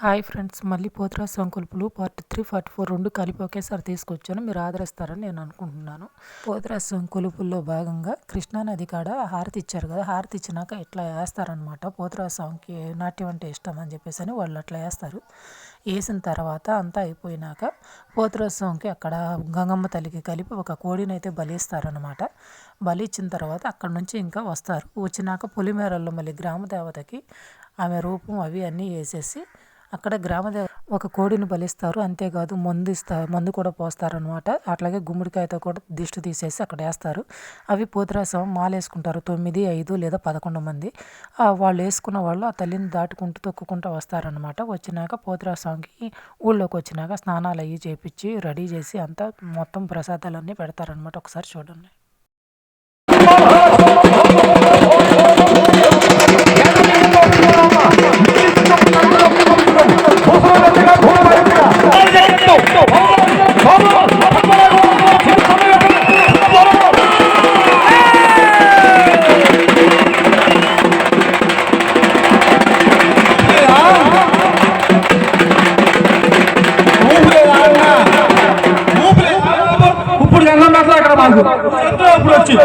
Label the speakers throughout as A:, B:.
A: Hi friends, మళ్ళీ Poturaju సంకొలుపులు part 3, part 4 రెండు కలిపి ఒకేసారి తీసుకొచ్చాను. మీరు ఆదరిస్తారని నేను అనుకుంటున్నాను. పోతురాజు సంకొలుపుల్లో భాగంగా కృష్ణానది కాడ హారతి ఇచ్చారు కదా, హారతి ఇచ్చినాక ఇట్లా వేస్తారనమాట. పోతురాజు స్వామికి నాట్యం అంటే ఇష్టం అని చెప్పేసి అని వాళ్ళు అట్లా వేస్తారు. వేసిన తర్వాత అంతా అయిపోయినాక పోతురాజు స్వామికి అక్కడ గంగమ్మ తల్లికి కలిపి ఒక కోడిని అయితే బలిస్తారనమాట. బలి ఇచ్చిన తర్వాత అక్కడ నుంచి ఇంకా వస్తారు. వచ్చినాక పొలిమేరల్లో మళ్ళీ గ్రామదేవతకి ఆమె రూపం అవి అన్నీ వేసేసి అక్కడ గ్రామదేవ ఒక కోడిని బలిస్తారు. అంతేకాదు మందు కూడా పోస్తారనమాట. అట్లాగే గుమ్మడికాయతో కూడా దిష్టి తీసేసి అక్కడ వేస్తారు. అవి పోతురాజు స్వామి మాల వేసుకుంటారు. 9, 5 లేదా 11 మంది వాళ్ళు వేసుకున్న వాళ్ళు ఆ తల్లిని దాటుకుంటూ తొక్కుకుంటూ వస్తారనమాట. వచ్చినాక పోతురాజు స్వామికి ఊళ్ళోకి వచ్చినాక స్నానాలు అవి చేపించి రెడీ చేసి అంతా మొత్తం ప్రసాదాలన్నీ పెడతారనమాట. ఒకసారి చూడండి.
B: ఇప్పుడు జనం అక్కడ మాకు ఇప్పుడు వచ్చి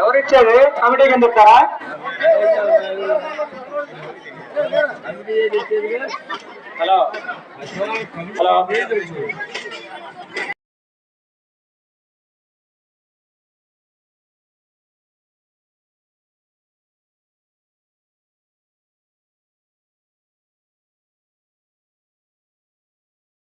B: ఎవరిచ్చారు కమిటీ కింద చెప్తారా? Hello hello